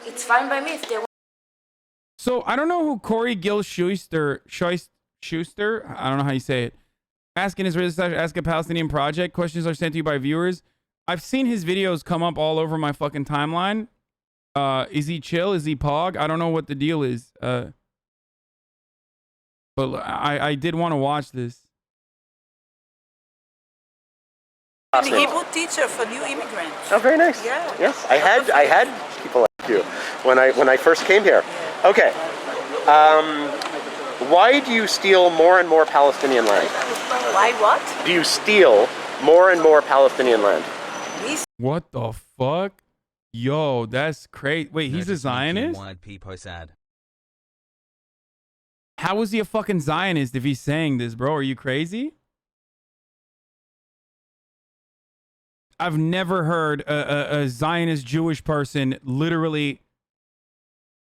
It's fine by me if they want. So I don't know who Corey Gill Schuster, I don't know how you say it. Ask an Israeli / ask a Palestinian project. Questions are sent to you by viewers. I've seen his videos come up all over my fucking timeline. Is he chill? Is he pog? I don't know what the deal is. But I did want to watch this. I'm a Hebrew teacher for new immigrants. Oh, very nice. Yeah. Yes, I had people like you when I first came here. Okay. Why do you steal more and more Palestinian land? Why what? Do you steal more and more Palestinian land? What the fuck? Yo, that's crazy. Wait, he's a Zionist? How is he a fucking Zionist if he's saying this, bro? Are you crazy? I've never heard a Zionist Jewish person literally...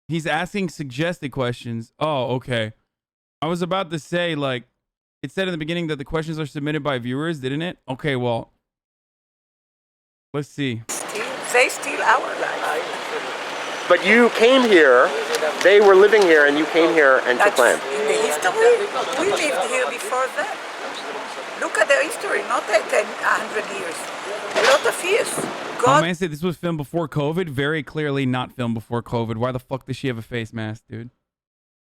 He's asking suggested questions. Oh, okay. I was about to say, like, it said in the beginning that the questions are submitted by viewers, didn't it? Okay, well, let's see. They steal our life. But you came here, they were living here, and you came here and took land. In the history, we lived here before that. Look at the history, not 100 years. A lot of years. Oh, man said this was filmed before COVID. Very clearly not filmed before COVID. Why the fuck does she have a face mask, dude?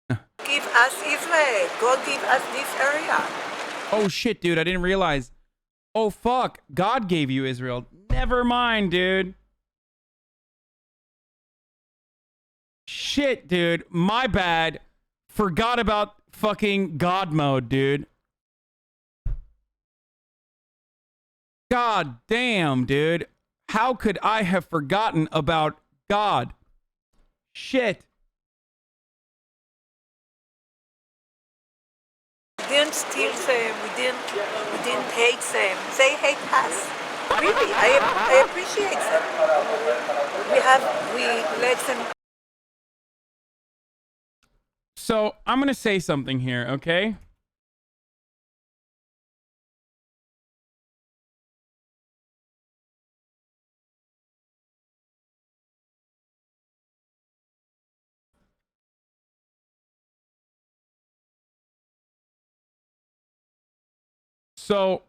Give us Israel. God give us this area. Oh, shit, dude. I didn't realize. Oh, fuck. God gave you Israel. Never mind, dude. Shit, dude. My bad. Forgot about fucking God mode, dude. God damn, dude. How could I have forgotten about God? Shit. We didn't steal them. We didn't hate them. They hate us. Really, I appreciate them. We let them. So I'm gonna say something here, okay? So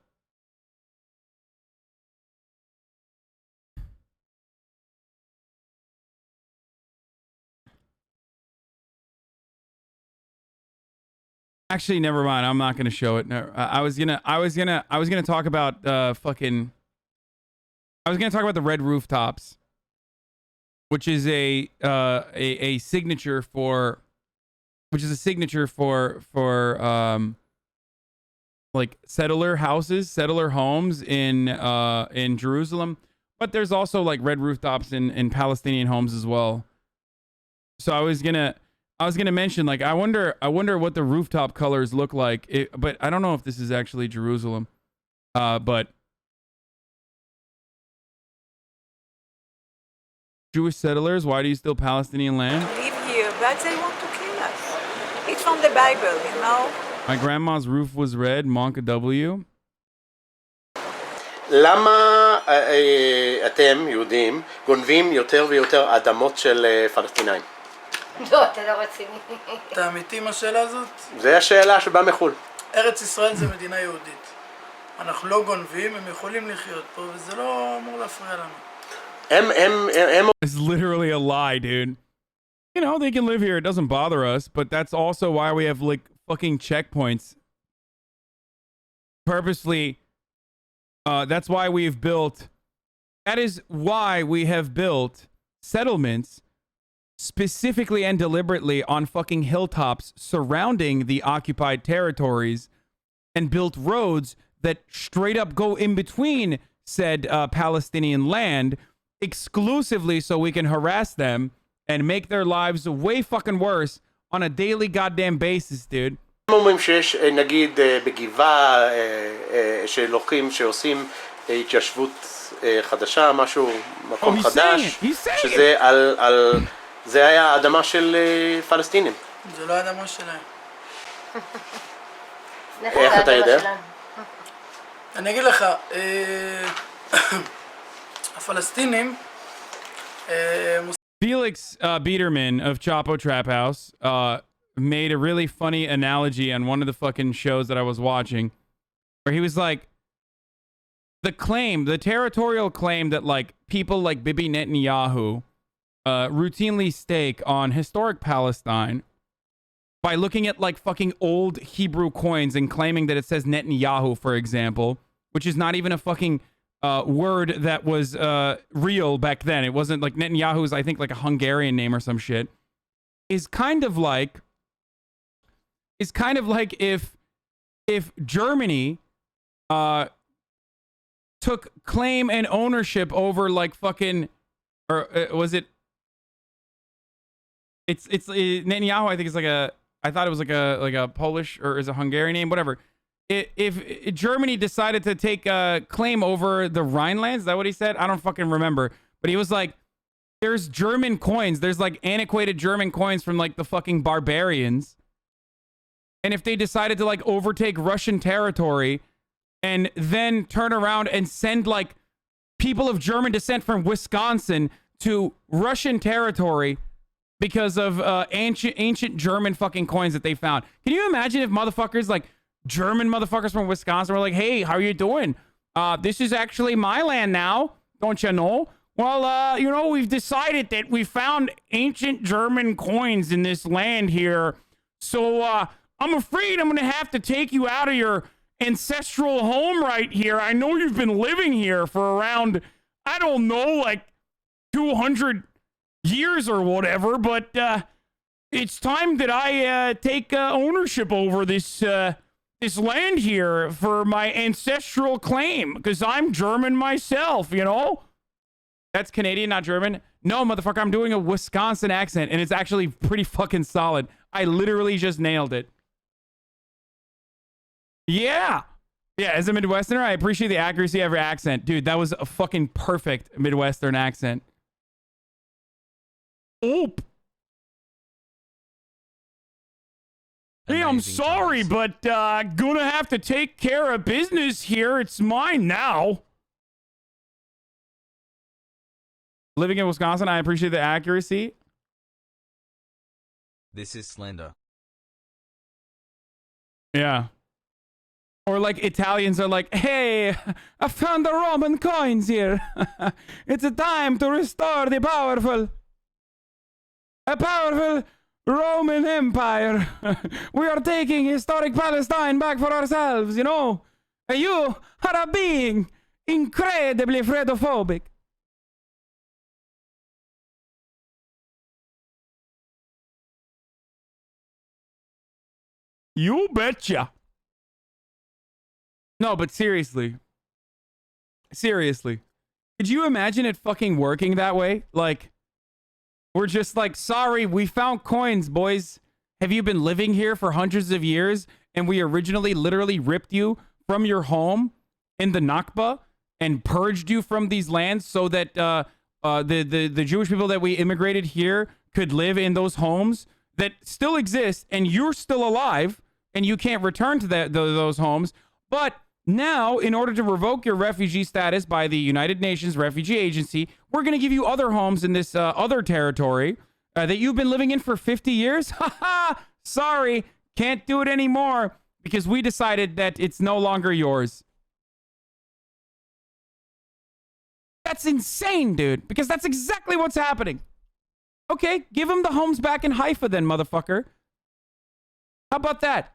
actually, never mind. I'm not gonna show it. No, I was gonna talk about fucking. I was gonna talk about the red rooftops, which is a signature for, like settler houses, settler homes in Jerusalem, but there's also like red rooftops in Palestinian homes as well. So I was gonna mention, like, I wonder what the rooftop colors look like, but I don't know if this is actually Jerusalem. But Jewish settlers, why do you steal Palestinian land? Live here, but they want to kill us. It's from the Bible, you know. My grandma's roof was red, Monka W. למה אתם, יהודים, גונבים יותר ויותר אדמות של פלסטינאים? לא, אתה לא רציני. אתה אמיתי עם השאלה הזאת? זה השאלה שבאה מחו"ל. ארץ ישראל זה מדינה יהודית. אנחנו לא גונבים, הם יכולים לחיות פה, וזה לא אמור להפריע לנו. It's literally a lie, dude. You know, they can live here. It doesn't bother us, but that's also why we have, like, fucking checkpoints. Purposely, that's why we've built... That is why we have built settlements specifically and deliberately on fucking hilltops surrounding the occupied territories and built roads that straight up go in between said Palestinian land exclusively so we can harass them and make their lives way fucking worse on a daily goddamn basis, dude. אומרים שיש, נגיד, בגבעה, שלוחים שעושים התיישבות חדשה, משהו, מקום חדש, שזה זה היה האדמה של פלסטינים. זה לא האדמה שלהם. איך אתה יודע? אני אגיד לך, הפלסטינים Felix Biederman of Chapo Trap House made a really funny analogy on one of the fucking shows that I was watching, where he was like, the territorial claim that like people like Bibi Netanyahu routinely stake on historic Palestine by looking at like fucking old Hebrew coins and claiming that it says Netanyahu, for example, which is not even a fucking word that was real back then. It wasn't like Netanyahu is, I think, like a Hungarian name or some shit. Is kind of like if Germany took claim and ownership over like fucking, or was it? It's Netanyahu. I think it's like I thought it was like a Polish or is a Hungarian name, whatever. If Germany decided to take a claim over the Rhinelands, is that what he said? I don't fucking remember. But he was like, there's German coins. There's like antiquated German coins from like the fucking barbarians. And if they decided to like overtake Russian territory and then turn around and send like people of German descent from Wisconsin to Russian territory because of ancient German fucking coins that they found. Can you imagine if motherfuckers like German motherfuckers from Wisconsin were like, hey, how are you doing? This is actually my land now. Don't you know? Well, you know, we've decided that we found ancient German coins in this land here. So I'm afraid I'm going to have to take you out of your ancestral home right here. I know you've been living here for around, I don't know, like 200 years or whatever, but it's time that I take ownership over this this land here for my ancestral claim, because I'm German myself, you know? That's Canadian, not German. No, motherfucker, I'm doing a Wisconsin accent, and it's actually pretty fucking solid. I literally just nailed it. Yeah. Yeah, as a Midwesterner, I appreciate the accuracy of your accent. Dude, that was a fucking perfect Midwestern accent. Oop. Hey, I'm sorry, but gonna have to take care of business here. It's mine now. Living in Wisconsin, I appreciate the accuracy. This is Slender. Yeah. Or like Italians are like, hey, I found the Roman coins here. It's a time to restore the powerful Roman Empire. We are taking historic Palestine back for ourselves, you know? And you are a being incredibly fredophobic. You betcha. No, but seriously. Seriously. Could you imagine it fucking working that way? Like, we're just like, sorry, we found coins, boys. Have you been living here for hundreds of years? And we originally literally ripped you from your home in the Nakba and purged you from these lands so that the Jewish people that we immigrated here could live in those homes that still exist, and you're still alive, and you can't return to those homes. But now, in order to revoke your refugee status by the United Nations Refugee Agency, we're going to give you other homes in this other territory that you've been living in for 50 years. Haha! Sorry, can't do it anymore because we decided that it's no longer yours. That's insane, dude, because that's exactly what's happening. Okay, give them the homes back in Haifa then, motherfucker. How about that?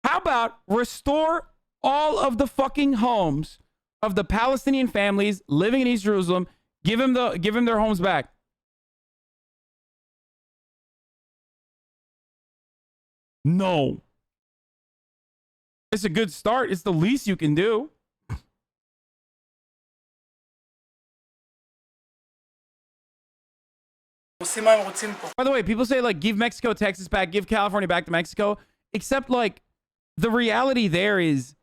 How about restore all of the fucking homes of the Palestinian families living in East Jerusalem? Give them their homes back. No. It's a good start. It's the least you can do. By the way, people say like give Mexico Texas back, give California back to Mexico, except like the reality there is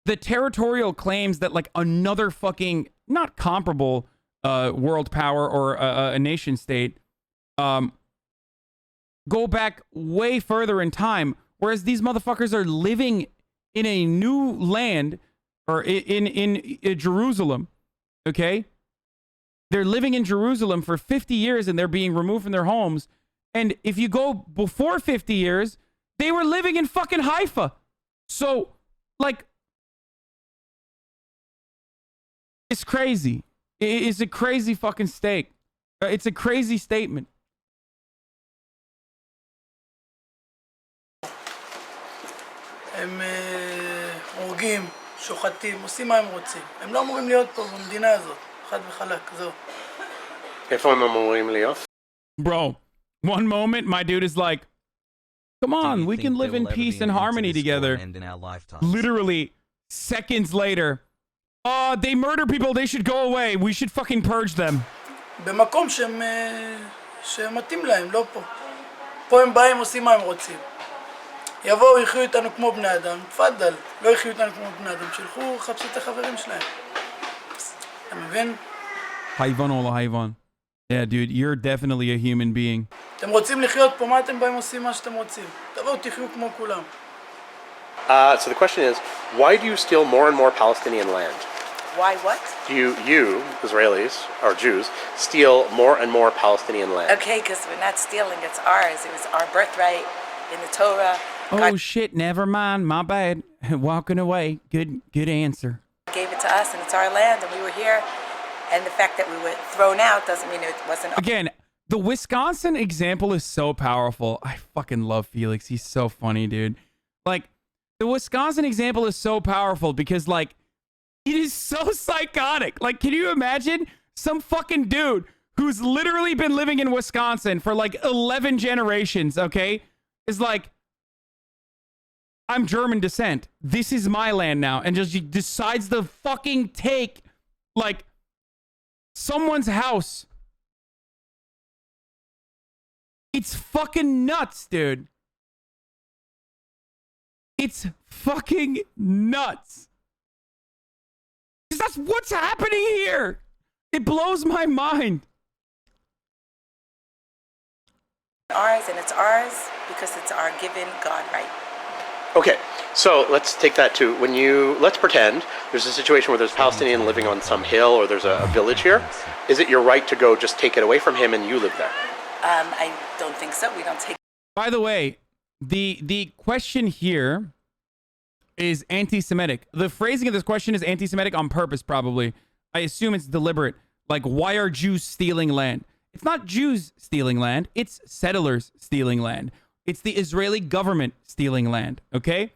the territorial claims that like another fucking not comparable world power or a nation state go back way further in time, whereas these motherfuckers are living in a new land or in Jerusalem, okay? They're living in Jerusalem for 50 years and they're being removed from their homes. And if you go before 50 years, they were living in fucking Haifa. So, like, it's crazy. It's a crazy fucking stake. It's a crazy statement. הם הורגים, שוחטים, עושים מה הם רוצים. הם לא אמורים להיות פה במדינה הזאת, חד וחלק, זהו. איפה הם אמורים להיות? Bro, one moment my dude is like, come on, we can live in peace and harmony together. Literally, seconds later, they murder people, they should go away. We should fucking purge them. במקום שמתאים להם, לא פה. פה הם באים, עושים מה הם רוצים. יבואו, יחיו איתנו כמו בני אדם, תפדל. לא יחיו איתנו כמו בני אדם, שילכו, חפשו את החברים שלהם. אתה מבין? Hayvan ola hayvan. Yeah, dude, you're definitely a human being. אתם רוצים לחיות פה, מה אתם באים עושים מה שאתם רוצים? תבואו, תחיו כמו כולם. So the question is, why do you steal more and more Palestinian land? Why what? You, Israelis, or Jews, steal more and more Palestinian land. Okay, because we're not stealing, it's ours. It was our birthright in the Torah. Oh shit, never mind, my bad. Walking away. Good answer. God gave it to us and it's our land and we were here. And the fact that we were thrown out doesn't mean it wasn't. Again, the Wisconsin example is so powerful. I fucking love Felix. He's so funny, dude. Like, the Wisconsin example is so powerful because, like, it is so psychotic. Like, can you imagine some fucking dude who's literally been living in Wisconsin for like 11 generations, okay? Is like, I'm German descent. This is my land now. And just decides to fucking take, like, someone's house. It's fucking nuts, dude. It's fucking nuts. Because that's what's happening here. It blows my mind. Ours and it's ours because it's our given God right. Okay, so let's take that to let's pretend there's a situation where there's a Palestinian living on some hill or there's a village here. Is it your right to go just take it away from him and you live there? I don't think so. We don't take. By the way, the question here is anti-Semitic. The phrasing of this question is anti-Semitic on purpose, probably. I assume it's deliberate. Like, why are Jews stealing land? It's not Jews stealing land. It's settlers stealing land. It's the Israeli government stealing land, okay?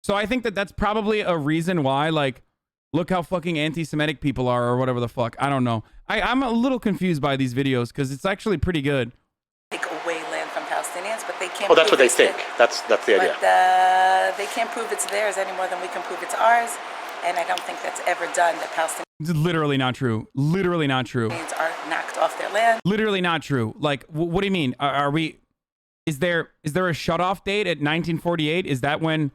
So I think that that's probably a reason why, like, look how fucking anti-Semitic people are or whatever the fuck. I don't know. I'm a little confused by these videos because it's actually pretty good. Take away land from Palestinians, but they can't. Oh, that's what they it's think. That's the idea. But they can't prove it's theirs any more than we can prove it's ours, and I don't think that's ever done. That Palestinians It's literally not true. Literally not true. are knocked off their land. Literally not true. Like, what do you mean? Are we? Is there a shut-off date at 1948? Is that when?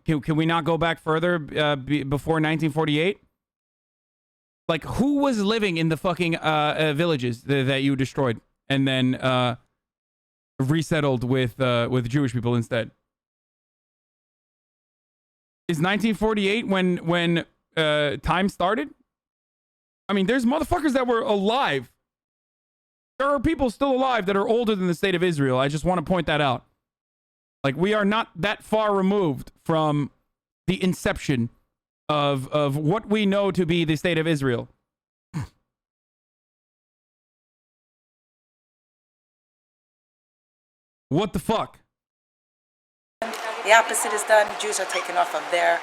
Can we not go back further before 1948? Like, who was living in the fucking villages that you destroyed and then resettled with Jewish people instead? Is 1948 when time started? I mean, there's motherfuckers that were alive. There are people still alive that are older than the state of Israel. I just want to point that out. Like, we are not that far removed from the inception of what we know to be the state of Israel. What the fuck? The opposite is done. Jews are taken off of their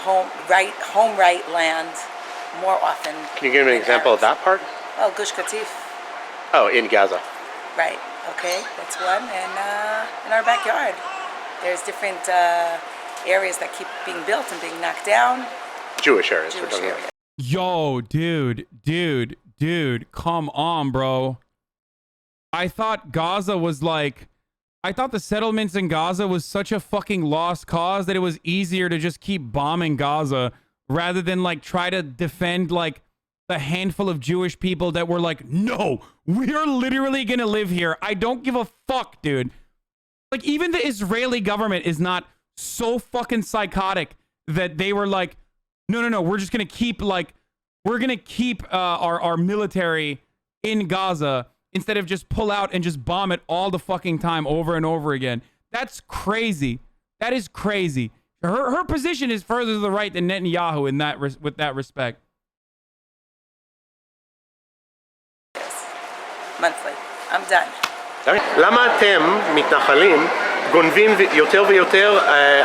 home right land more often. Can you give me an example of that part? Well, Gush Katif. Oh, in Gaza. Right. Okay, that's one. And in our backyard, there's different areas that keep being built and being knocked down. Jewish areas. Jewish areas. Yo, dude, come on, bro. I thought Gaza was like, I thought the settlements in Gaza was such a fucking lost cause that it was easier to just keep bombing Gaza rather than like try to defend like the handful of Jewish people that were like, no, we are literally gonna live here. I don't give a fuck, dude. Like, even the Israeli government is not so fucking psychotic that they were like, no, we're just gonna keep like we're going to keep our military in Gaza instead of just pull out and just bomb it all the fucking time over and over again. That's crazy. That is crazy. Her position is further to the right than Netanyahu in that with that respect. Monthly. I'm done. למה אתם, מתנחלים, גונבים יותר ויותר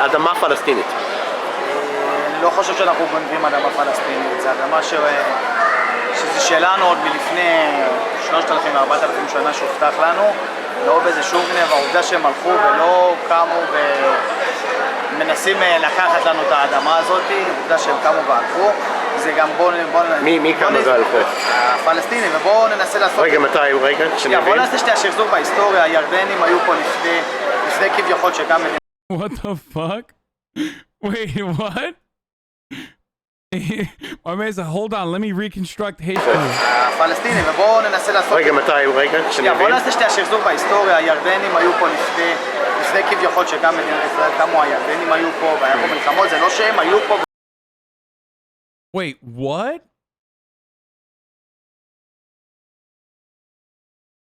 אדמה פלסטינית? אני לא חושב שאנחנו גונבים אדמה פלסטינית, זה אדמה שזה שלנו עוד מלפני 3,000-4,000 שנה שהובטח לנו, לא באיזה שום גנב, העובדה שהם הלכו ולא קמו ומנסים לקחת לנו את האדמה הזאת, העובדה שהם קמו והלכו, זה גם מי קם והלכו? הפלסטינים, ובואו ננסה לעשות... רגע, מתי? רגע, שנבין. בואו נעשה שתי השחזור בהיסטוריה, הירדנים היו פה לפני כביכול שקם מדינה... What the fuck? Wait, what? My man said, hold on, let me reconstruct history. הפלסטינים, ובואו ננסה לעשות... רגע, מתי? רגע, שנבין. בואו נעשה שתי השחזור בהיסטוריה, הירדנים היו פה לפני כביכול שקם מדינת ישראל, קמו הירדנים היו פה, והיה פה מלחמות, זה לא שהם היו פה... Wait, what?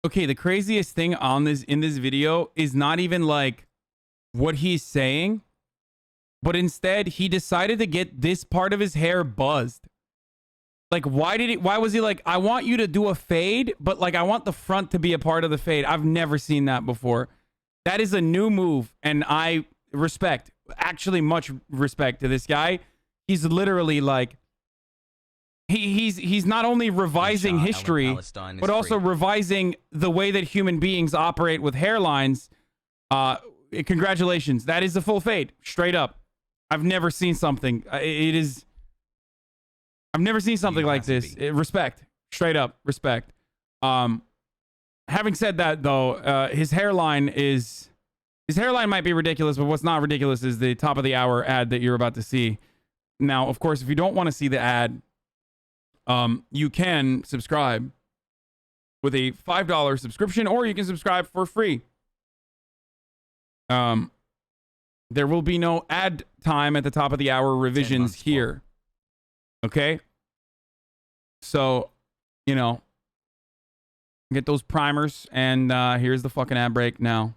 Okay, the craziest thing in this video is not even like what he's saying, but instead he decided to get this part of his hair buzzed. Like, why was he like, I want you to do a fade, but like I want the front to be a part of the fade. I've never seen that before. That is a new move, and I respect, actually much respect to this guy. He's literally like, he's not only revising history, but also revising the way that human beings operate with hairlines. Congratulations. That is a full fade. Straight up. I've never seen something. I've never seen something like this. Respect. Straight up. Respect. Having said that, though, his hairline might be ridiculous, but what's not ridiculous is the top of the hour ad that you're about to see. Now, of course, if you don't want to see the ad, you can subscribe with a $5 subscription, or you can subscribe for free. There will be no ad time at the top of the hour revisions here. Okay? So, you know, get those primers, and here's the fucking ad break now.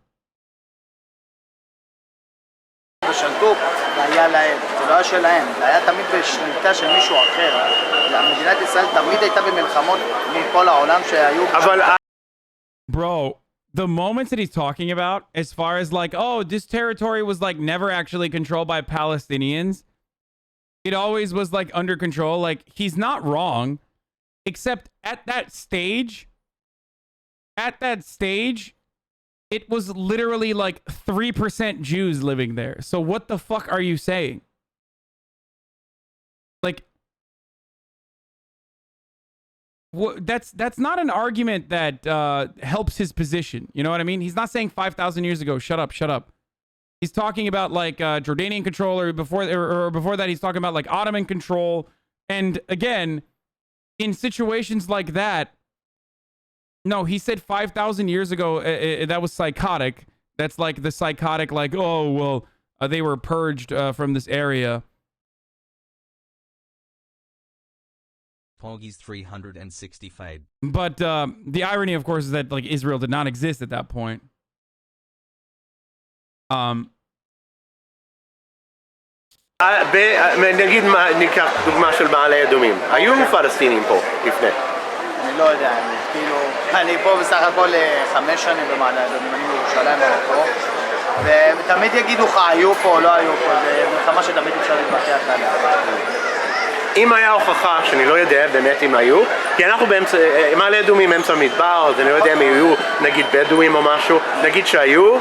ושלטו, והיה להם, זה לא היה שלהם, זה היה תמיד בשליטה של מישהו אחר. מדינת ישראל תמיד הייתה במלחמות מכל העולם שהיו... Bro, the moments that he's talking about, as far as like, oh, this territory was like never actually controlled by Palestinians. It always was like under control. Like, he's not wrong, except at that stage, it was literally like 3% Jews living there. So what the fuck are you saying? Like, that's not an argument that helps his position. You know what I mean? He's not saying 5,000 years ago, shut up, shut up. He's talking about like Jordanian control, or before that he's talking about like Ottoman control. And again, in situations like that, no, he said 5,000 years ago, that was psychotic. That's like the psychotic, like, oh, well, they were purged from this area. Poggy's 365. But the irony, of course, is that like Israel did not exist at that point. נגיד, ניקח דוגמה של מעלה אדומים. היו פלסטינים פה לפני. אני לא יודע, כאילו, אני פה בסך הכל 5 שנים במעלה אדומים, אני מירושלים במקור, ותמיד יגידו לך, היו פה או לא היו פה, זה מלחמה שתמיד אפשר להתווכח עליה. אם היה הוכחה, שאני לא יודע באמת אם היו, כי אנחנו באמצע, מעלה אדומים אמצע מדבר, אז אני לא יודע אם היו, נגיד בדואים או משהו, נגיד שהיו,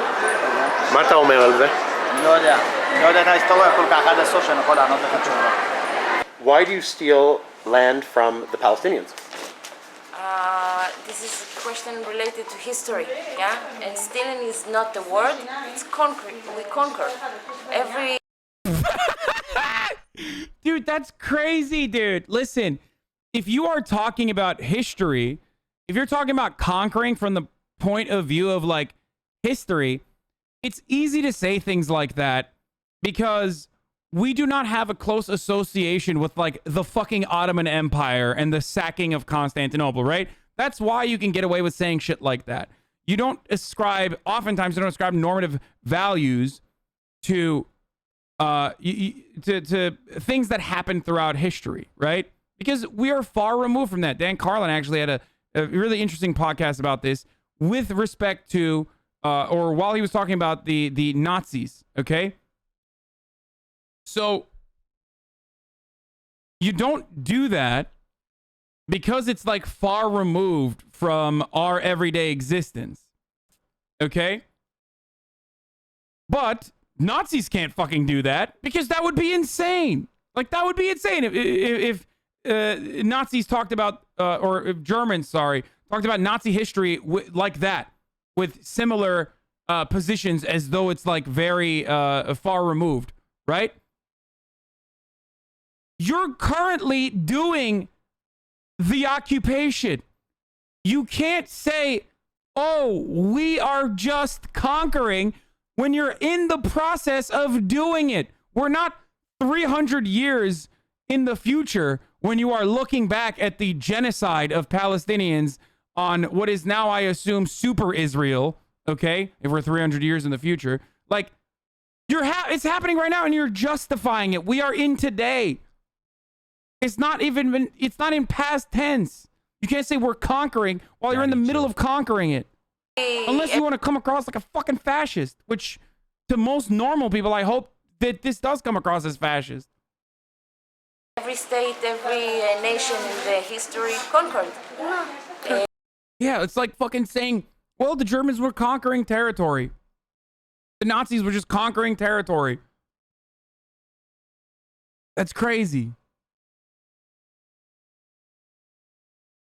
מה אתה אומר על זה? אני לא יודע, אני לא יודע את ההיסטוריה כל כך עד הסוף שאני יכול לענות לך תשובה. Why do you steal land from the Palestinians? This is a question related to history, yeah? And stealing is not the word, it's conquer. We conquer. Every... Dude, that's crazy, dude. Listen, if you are talking about history, if you're talking about conquering from the point of view of like history, it's easy to say things like that because we do not have a close association with like the fucking Ottoman Empire and the sacking of Constantinople, right? That's why you can get away with saying shit like that. You don't ascribe, oftentimes you don't ascribe normative values to to things that happen throughout history, right? Because we are far removed from that. Dan Carlin actually had a really interesting podcast about this with respect to, or while he was talking about the Nazis, okay? So you don't do that because it's like far removed from our everyday existence, okay? But Nazis can't fucking do that because that would be insane. Like, that would be insane if Nazis talked about, or if Germans, sorry, talked about Nazi history like that, with similar positions as though it's like very far removed, right? You're currently doing the occupation. You can't say, oh, we are just conquering, when you're in the process of doing it. We're not 300 years in the future when you are looking back at the genocide of Palestinians on what is now, I assume, super Israel, okay? If we're 300 years in the future. Like, it's happening right now and you're justifying it. We are in today. It's not in past tense. You can't say we're conquering while you're in the middle of conquering it. Unless you want to come across like a fucking fascist, which to most normal people, I hope that this does come across as fascist. Every state, every nation in the history conquered. Yeah, it's like fucking saying, well, the Germans were conquering territory. The Nazis were just conquering territory. That's crazy.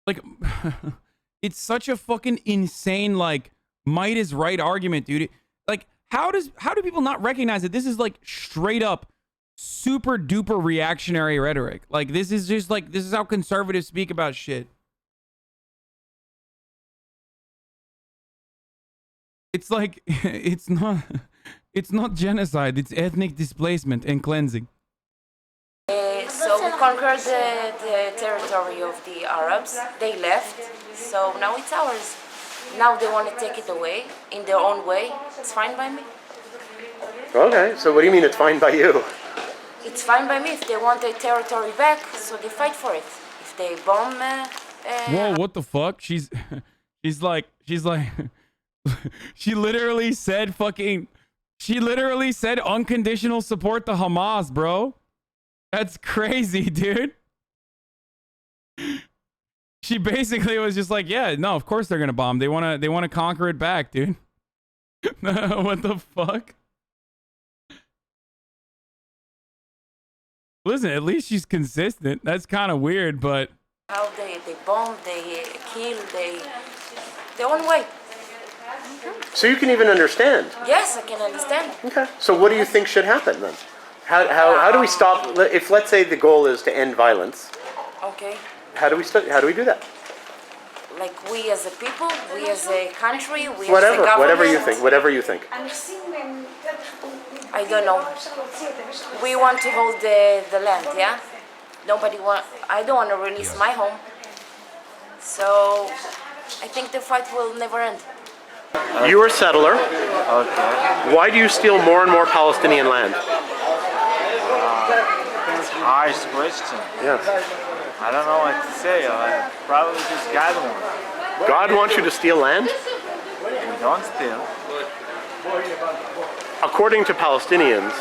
Like, it's such a fucking insane, like, might is right argument, dude. Like, how do people not recognize that this is like straight up super duper reactionary rhetoric? Like, this is just like, this is how conservatives speak about shit. It's like, it's not genocide, it's ethnic displacement and cleansing. So we conquered the territory of the Arabs. They left, so now it's ours. Now they want to take it away in their own way. It's fine by me. Okay, so what do you mean it's fine by you? It's fine by me if they want their territory back, so they fight for it. If they bomb... Whoa, what the fuck? She's like, she literally said unconditional support to Hamas, bro. That's crazy, dude. She basically was just like, yeah, no, of course they're gonna bomb. They wanna conquer it back, dude. What the fuck? Listen, at least she's consistent. That's kind of weird, but how they bomb, they kill, their own way. So you can even understand? Yes, I can understand. Okay. So what do you think should happen then? How do we stop, if let's say the goal is to end violence? Okay. How do we do that? Like we as a people, we as a country, we Whatever, as a government. whatever you think. I don't know. We want to hold the land, yeah? I don't want to release my home. So I think the fight will never end. You're a settler. Okay. Why do you steal more and more Palestinian land? Harsh question. Yes. I don't know what to say. Probably just God wants. God wants you to steal land? We don't steal. According to Palestinians,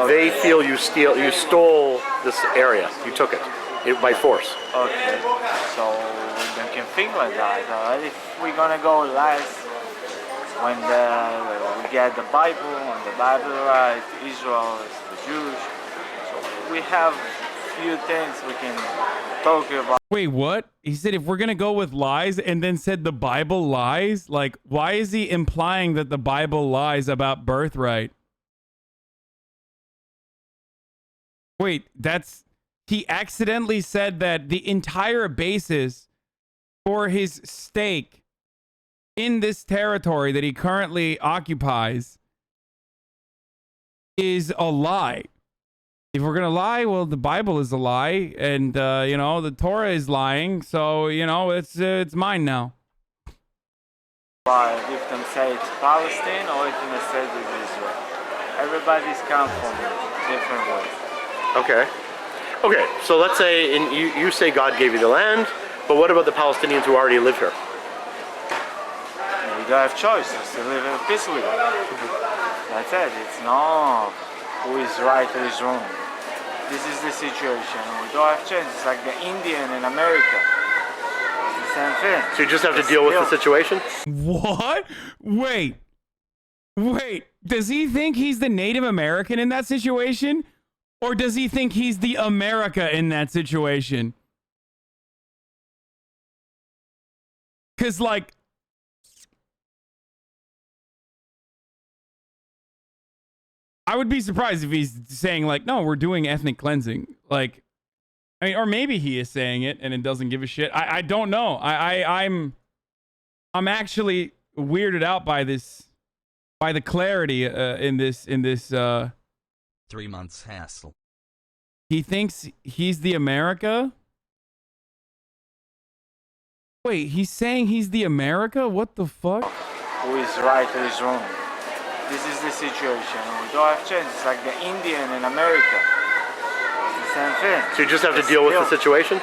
they feel you stole this area. You took it by force. Okay. So we can think like that. If we're gonna go last when we get the Bible, and the Bible right, Israel is the Jews. So we have few things we can talk about. wait, what? He said if we're gonna go with lies, and then said the Bible lies? Like, why is he implying that the Bible lies about birthright? Wait, he accidentally said that the entire basis for his stake in this territory that he currently occupies is a lie. if we're gonna lie, well, the Bible is a lie, and you know, the Torah is lying. So you know, it's mine now. If them say it's Palestine or if them say it's Israel. Everybody's come from different ways. Okay. Okay, so let's say you say God gave you the land, but what about the Palestinians who already live here? We don't have choices to live in peace with them. That's it. It's not who is right or is wrong. This is the situation. We don't have choice. It's like the Indian in America. It's the same thing. So you just have to deal with the situation? What? Wait. Does he think he's the Native American in that situation? Or does he think he's the America in that situation? Because, like, I would be surprised if he's saying, like, no, we're doing ethnic cleansing. Like, I mean, or maybe he is saying it and it doesn't give a shit. I don't know. I'm actually weirded out by this, by the clarity in this 3 months hassle. He thinks he's the America? Wait, he's saying he's the America? What the fuck? Who is right or is wrong? This is the situation. We don't have choice. It's like the Indian in America. It's the same thing. So you just have to deal with the situation?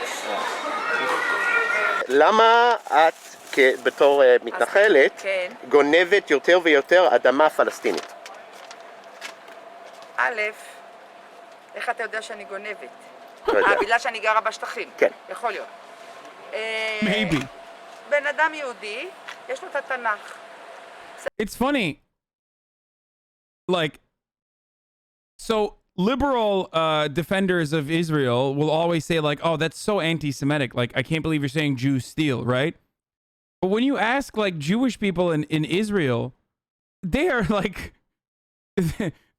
למה את בתור מתנחלת גונבת יותר ויותר אדמה פלסטינית? א', איך אתה יודע שאני גונבת? לא יודע. בגלל שאני גרה בשטחים? כן. יכול להיות. Maybe. בן אדם יהודי, יש לו את התנ"ך. It's funny. Like, so liberal defenders of Israel will always say, like, oh, that's so anti-Semitic. Like, I can't believe you're saying Jews steal, right? But when you ask, like, Jewish people in Israel, they are like,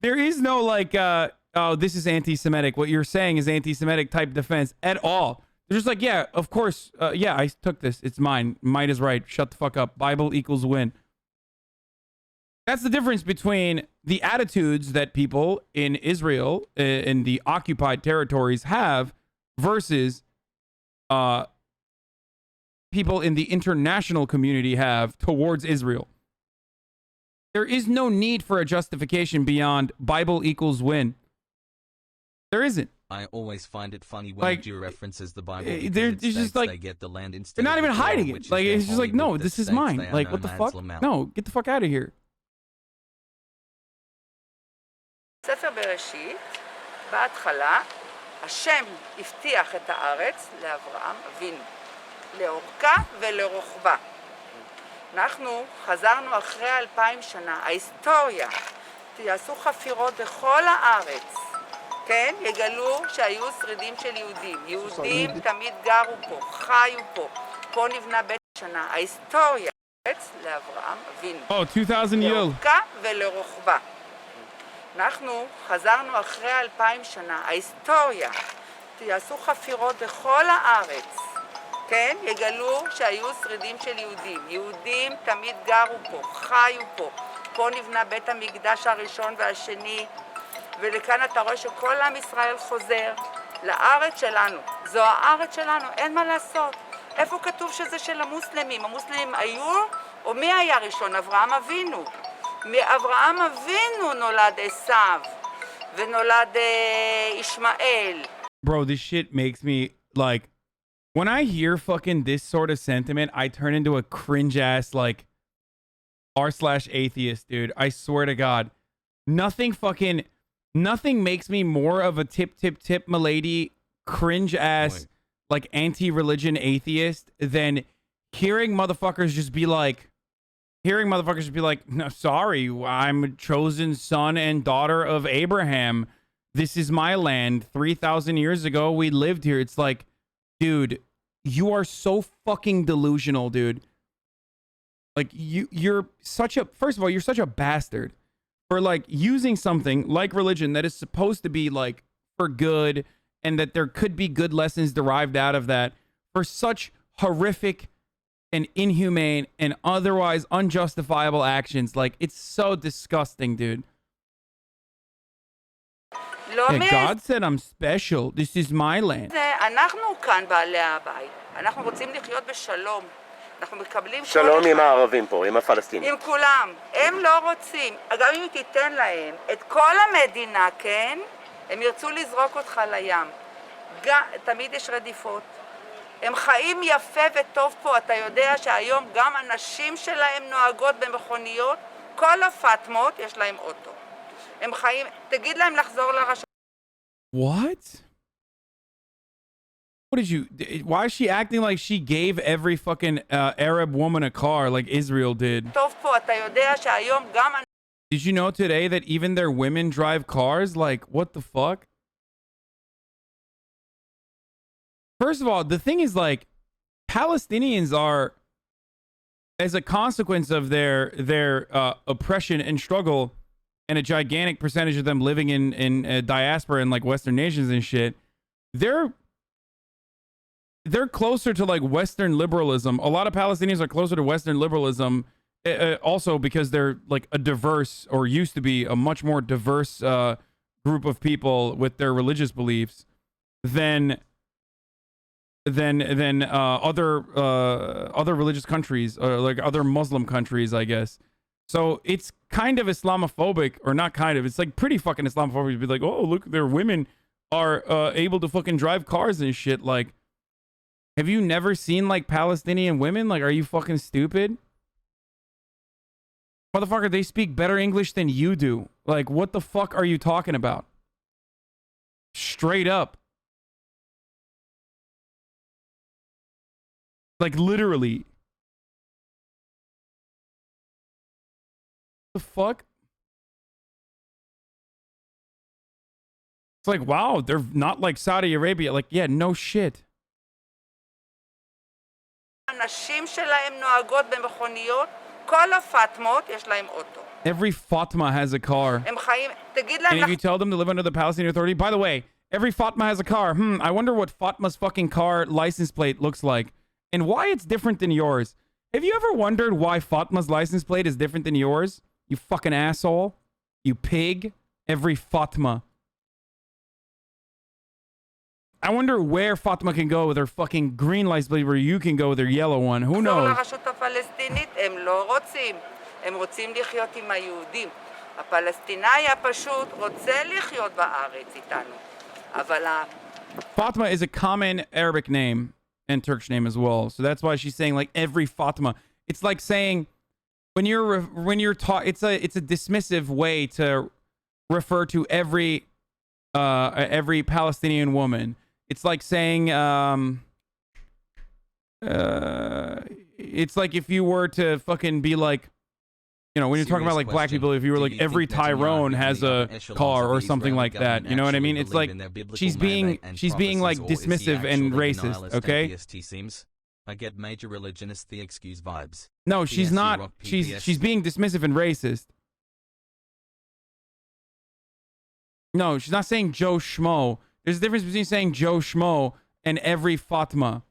there is no, like, oh, this is anti-Semitic. What you're saying is anti-Semitic type defense at all. They're just like, yeah, of course. Yeah, I took this. It's mine. Might is right. Shut the fuck up. Bible equals win. That's the difference between the attitudes that people in Israel, in the occupied territories have versus people in the international community have towards Israel. There is no need for a justification beyond Bible equals win. There isn't. I always find it funny when Like, a Jew references the Bible they're because it just states like, they get the land instead they're not of even the Torah, hiding which it. is Like, their it's just like, holy no, book that this is states mine. they are Like, no what the man's fuck? lamouth. No, get the fuck out of here. ספר בראשית, בהתחלה, השם הבטיח את הארץ לאברהם אבינו, לאורכה ולרוחבה. אנחנו חזרנו אחרי 2000 שנה, ההיסטוריה, יעשו חפירות בכל הארץ, כן? יגלו שהיו שרידים של יהודים. יהודים תמיד גרו פה, חיו פה, פה נבנה בית שנה. ההיסטוריה, לאברהם אבינו. Oh, 2,000 years. לאורכה ולרוחבה. אנחנו חזרנו אחרי 2000 שנה, ההיסטוריה, יעשו חפירות בכל הארץ, כן? יגלו שהיו שרידים של יהודים. יהודים תמיד גרו פה, חיו פה, פה נבנה בית המקדש הראשון והשני, ולכאן אתה רואה שכל עם ישראל חוזר לארץ שלנו. זו הארץ שלנו, אין מה לעשות. איפה כתוב שזה של המוסלמים? המוסלמים היו, או מי היה ראשון? אברהם אבינו. מאברהם אבינו נולד עשיו, ונולד ישמעאל. Bro, this shit makes me, like, when I hear fucking this sort of sentiment, I turn into a cringe ass, like, r/atheist, dude. I swear to God. Nothing makes me more of a tip, milady, cringe ass, like, anti-religion atheist than hearing motherfuckers just be like, no, sorry, I'm a chosen son and daughter of Abraham. This is my land. 3,000 years ago, we lived here. It's like, dude, you are so fucking delusional, dude. Like, you're such a, first of all, you're such a bastard for, like, using something like religion that is supposed to be, like, for good and that there could be good lessons derived out of that for such horrific and inhumane and otherwise unjustifiable actions. Like, it's so disgusting, dude. לא Yeah, God said I'm special. This is my land. אנחנו כאן בעלי הבית. אנחנו רוצים לחיות בשלום. אנחנו מקבלים כל שלום אחד. עם הערבים פה, עם הפלסטינים. עם כולם. הם לא רוצים. גם אם תיתן להם את כל המדינה, כן? הם ירצו לזרוק אותך לים. תמיד יש רדיפות. הם חיים יפה וטוב פה. אתה יודע שהיום גם הנשים שלהם נוהגות במכוניות. כל הפטמות יש להם אוטו. הם חיים... תגיד להם לחזור לרשות. What? What did you... Why is she acting like she gave every fucking Arab woman a car like Israel did? טוב פה, אתה יודע שהיום גם... Did you know today that even their women drive cars? Like, what the fuck? First of all, the thing is, like, Palestinians are, as a consequence of their oppression and struggle, and a gigantic percentage of them living in diaspora and like Western nations and shit, they're closer to like Western liberalism. A lot of Palestinians are closer to Western liberalism, also because they're like a diverse, or used to be a much more diverse group of people with their religious beliefs than other religious countries, or like other Muslim countries, I guess. So it's kind of Islamophobic, or not kind of, it's like pretty fucking Islamophobic to be like, oh, look, their women are able to fucking drive cars and shit. Like, have you never seen like Palestinian women? Like, are you fucking stupid? Motherfucker, they speak better English than you do. Like, what the fuck are you talking about? Straight up. Like, literally. The fuck? It's like, wow, they're not like Saudi Arabia. Like, yeah, no shit. הנשים שלהם נוהגות במכוניות, כל הפטמות יש להם אוטו. Every Fatma has a car. הם חיים, תגיד And להם... if you tell them to live under the Palestinian Authority, by the way, every Fatma has a car. I wonder what Fatma's fucking car license plate looks like and why it's different than yours. Have you ever wondered why Fatma's license plate is different than yours? You fucking asshole. You pig. Every Fatma. I wonder where Fatma can go with her fucking green license plate where you can go with her yellow one. Who knows? לרשות הפלסטינית הם לא רוצים. הם רוצים לחיות עם היהודים. הפלסטינאי הפשוט רוצה לחיות בארץ איתנו. אבל Fatma is a common Arabic name and Turkish name as well. So that's why she's saying like every Fatma. It's like saying when you're taught, it's a dismissive way to refer to every Palestinian woman. It's like saying it's like if you were to fucking be like, you know, when you're talking about like black people, if you were like every Tyrone has a car or something like that, you know what I mean? It's like she's being like dismissive and racist, okay? I get major religionist the excuse vibes. No, she's not. She's being dismissive and racist. No, she's not saying Joe Schmo. There's a difference between saying Joe Schmo and every Fatma.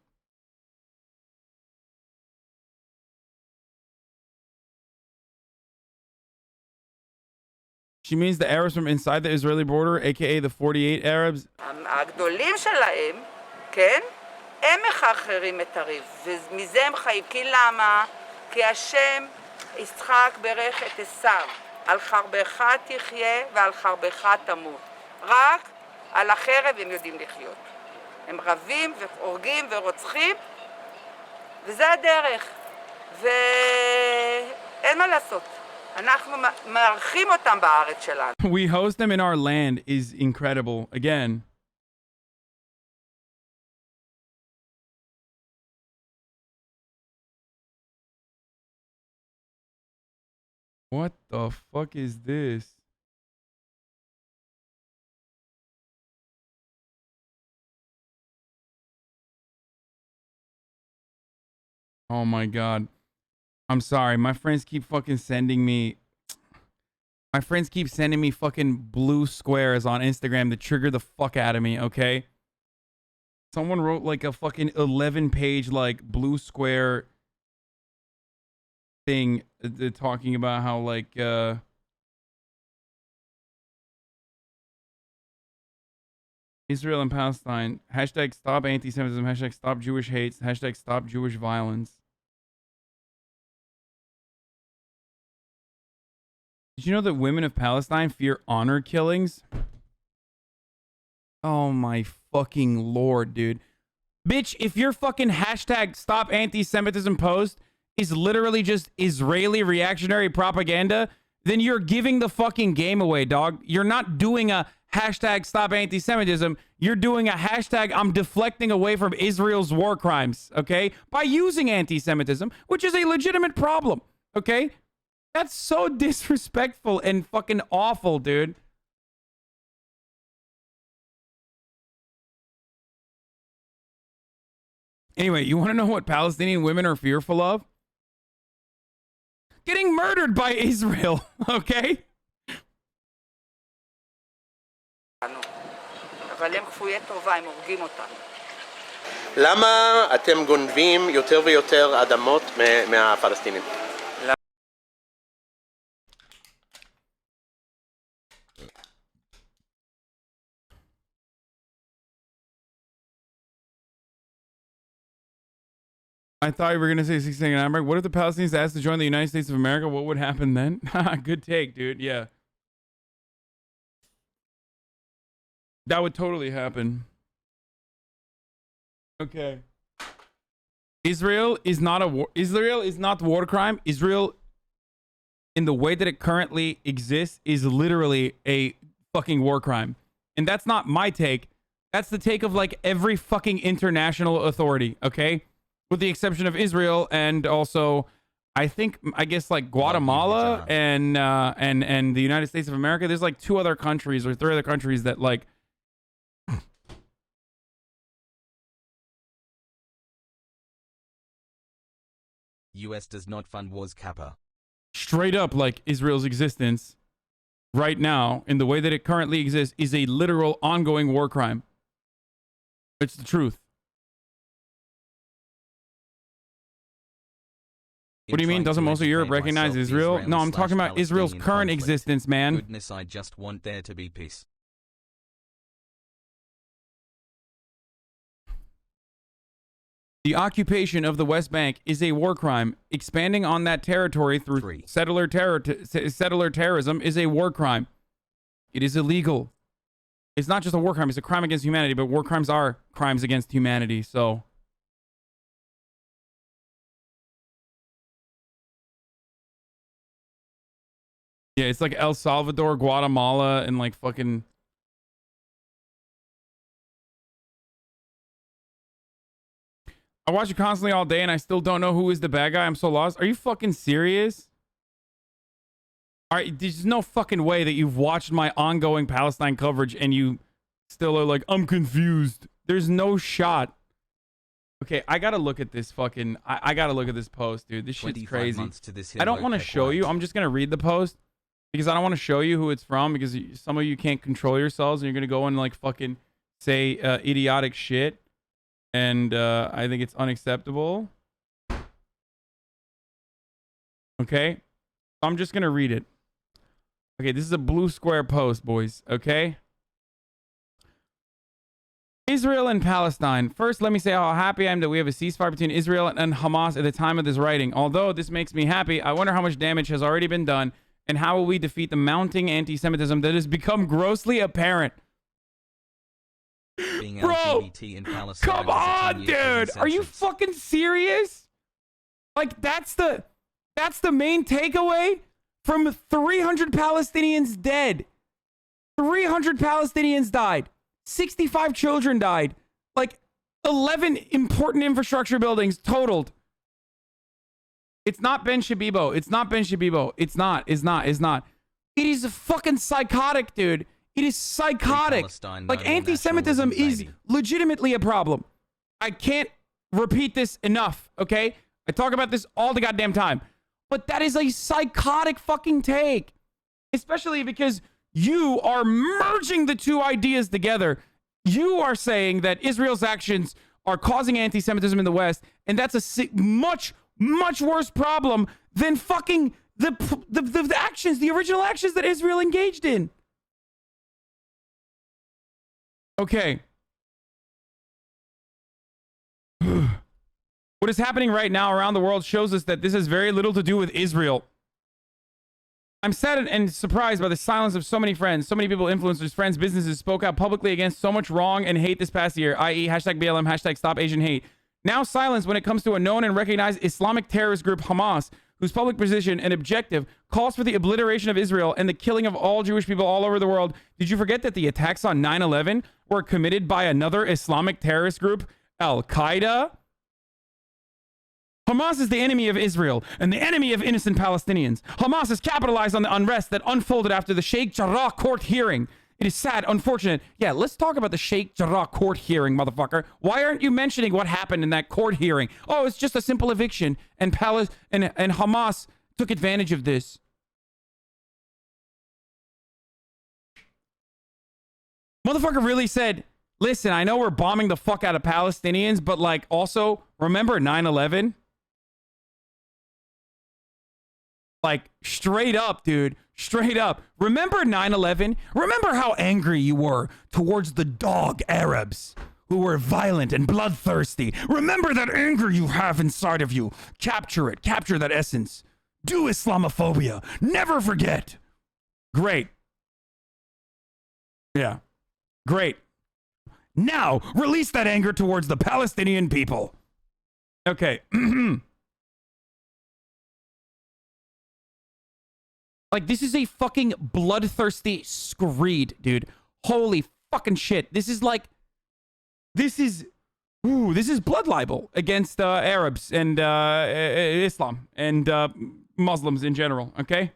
She means the Arabs from inside the Israeli border, aka the 48 Arabs. הגדולים שלהם, כן? הם מחרחרים את הריב, ומזה הם חיים. כי למה? כי השם יצחק ברך את עשיו. על חרבך תחיה ועל חרבך תמות. רק על החרב הם יודעים לחיות. הם רבים והורגים ורוצחים, וזה הדרך. ואין מה לעשות. אנחנו מארחים אותם בארץ שלנו. We host them in our land is incredible. Again. What the fuck is this? Oh my god. I'm sorry. My friends keep fucking sending me... My friends keep sending me fucking blue squares on Instagram to trigger the fuck out of me, okay? Someone wrote like a fucking 11-page like blue square thing talking about how like Israel and Palestine. Hashtag stop anti-Semitism. Hashtag stop Jewish hate. Hashtag stop Jewish violence. Did you know that women of Palestine fear honor killings? Oh my fucking lord, dude. Bitch, if your fucking hashtag stop anti-Semitism post is literally just Israeli reactionary propaganda, then you're giving the fucking game away, dog. You're not doing a hashtag stop anti-Semitism. You're doing a hashtag I'm deflecting away from Israel's war crimes, okay? By using anti-Semitism, which is a legitimate problem, okay? That's so disrespectful and fucking awful, dude. Anyway, you want to know what Palestinian women are fearful of? Getting murdered by Israel, okay? אבל הם כפויי טובה, הם הורגים אותנו. למה אתם גונבים יותר ויותר אדמות מהפלסטינים? I thought you were going to say 16 Hamburg. What if the Palestinians asked to join the United States of America? What would happen then? Good take, dude. Yeah. That would totally happen. Okay. Israel is not a war. Israel is not war crime. Israel, in the way that it currently exists, is literally a fucking war crime. And that's not my take. That's the take of like every fucking international authority, okay? With the exception of Israel and also, I guess like Guatemala and the United States of America. There's like 2 other countries or 3 other countries that like. US does not fund wars, Kappa. Straight up, like Israel's existence right now, in the way that it currently exists, is a literal ongoing war crime. It's the truth. What do you mean? Doesn't most of Europe recognize Israel? No, I'm talking about Israel's current existence, man. Goodness, I just want there to be peace. The occupation of the West Bank is a war crime. Expanding on that territory through settler terrorism is a war crime. It is illegal. It's not just a war crime, it's a crime against humanity, but war crimes are crimes against humanity, so... Yeah, it's like El Salvador, Guatemala, and like fucking... I watch it constantly all day and I still don't know who is the bad guy. I'm so lost. Are you fucking serious? Alright, there's no fucking way that you've watched my ongoing Palestine coverage and you still are like, I'm confused. There's no shot. Okay, I gotta look at this fucking... I gotta look at this post, dude. This shit's crazy. I don't want to show you. I'm just gonna read the post. Because I don't want to show you who it's from, because some of you can't control yourselves and you're going to go and like fucking say idiotic shit. And I think it's unacceptable. Okay. I'm just going to read it. Okay, this is a blue square post, boys. Okay. Israel and Palestine. First, let me say how happy I am that we have a ceasefire between Israel and Hamas at the time of this writing. Although this makes me happy, I wonder how much damage has already been done. And how will we defeat the mounting anti-Semitism that has become grossly apparent? Being Bro, LGBT in Palestine come on, dude. Are you fucking serious? Like, that's the main takeaway from 300 Palestinians dead. 300 Palestinians died. 65 children died. Like, 11 important infrastructure buildings totaled. It's not Ben Shabibo. It's not Ben Shabibo. It's not. It is fucking psychotic, dude. It is psychotic. Like, anti-Semitism is legitimately a problem. I can't repeat this enough, okay? I talk about this all the goddamn time. But that is a psychotic fucking take. Especially because you are merging the 2 ideas together. You are saying that Israel's actions are causing anti-Semitism in the West, and that's a much worse problem than fucking the actions, the original actions that Israel engaged in. Okay. What is happening right now around the world shows us that this has very little to do with Israel. I'm sad and surprised by the silence of so many friends, so many people, influencers, friends, businesses spoke out publicly against so much wrong and hate this past year, i.e. hashtag BLM, hashtag stop Asian hate. Now silence when it comes to a known and recognized Islamic terrorist group, Hamas, whose public position and objective calls for the obliteration of Israel and the killing of all Jewish people all over the world. Did you forget that the attacks on 9/11 were committed by another Islamic terrorist group, Al-Qaeda? Hamas is the enemy of Israel and the enemy of innocent Palestinians. Hamas has capitalized on the unrest that unfolded after the Sheikh Jarrah court hearing. It is sad, unfortunate. Yeah, let's talk about the Sheikh Jarrah court hearing, motherfucker. Why aren't you mentioning what happened in that court hearing? Oh, it's just a simple eviction, and Hamas took advantage of this. Motherfucker really said, listen, I know we're bombing the fuck out of Palestinians, but like also, remember 9/11? Like, straight up, dude. Straight up. Remember 9/11? Remember how angry you were towards the dog Arabs who were violent and bloodthirsty. Remember that anger you have inside of you. Capture it. Capture that essence. Do Islamophobia. Never forget. Great. Yeah. Great. Now, release that anger towards the Palestinian people. Okay. Like, this is a fucking bloodthirsty screed, dude. Holy fucking shit. This is like, this is blood libel against Arabs and Islam and Muslims in general, okay?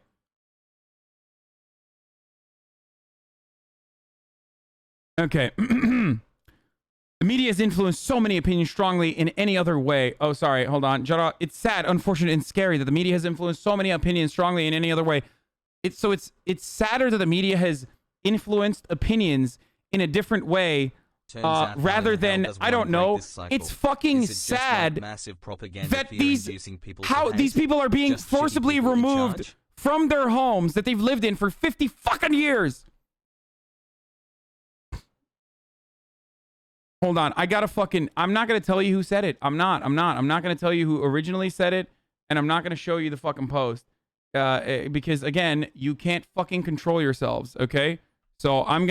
Okay. The media has influenced so many opinions strongly in any other way. Oh, sorry. Hold on. Jara, it's sad, unfortunate, and scary that the media has influenced so many opinions strongly in any other way. It's sadder that the media has influenced opinions in a different way rather than, I don't know. It's fucking sad that these people are being forcibly removed from their homes that they've lived in for 50 fucking years. Hold on. I'm not going to tell you who said it. I'm not going to tell you who originally said it, and I'm not going to show you the fucking post. Because again, you can't fucking control yourselves, okay? So I'm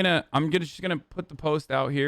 just gonna put the post out here.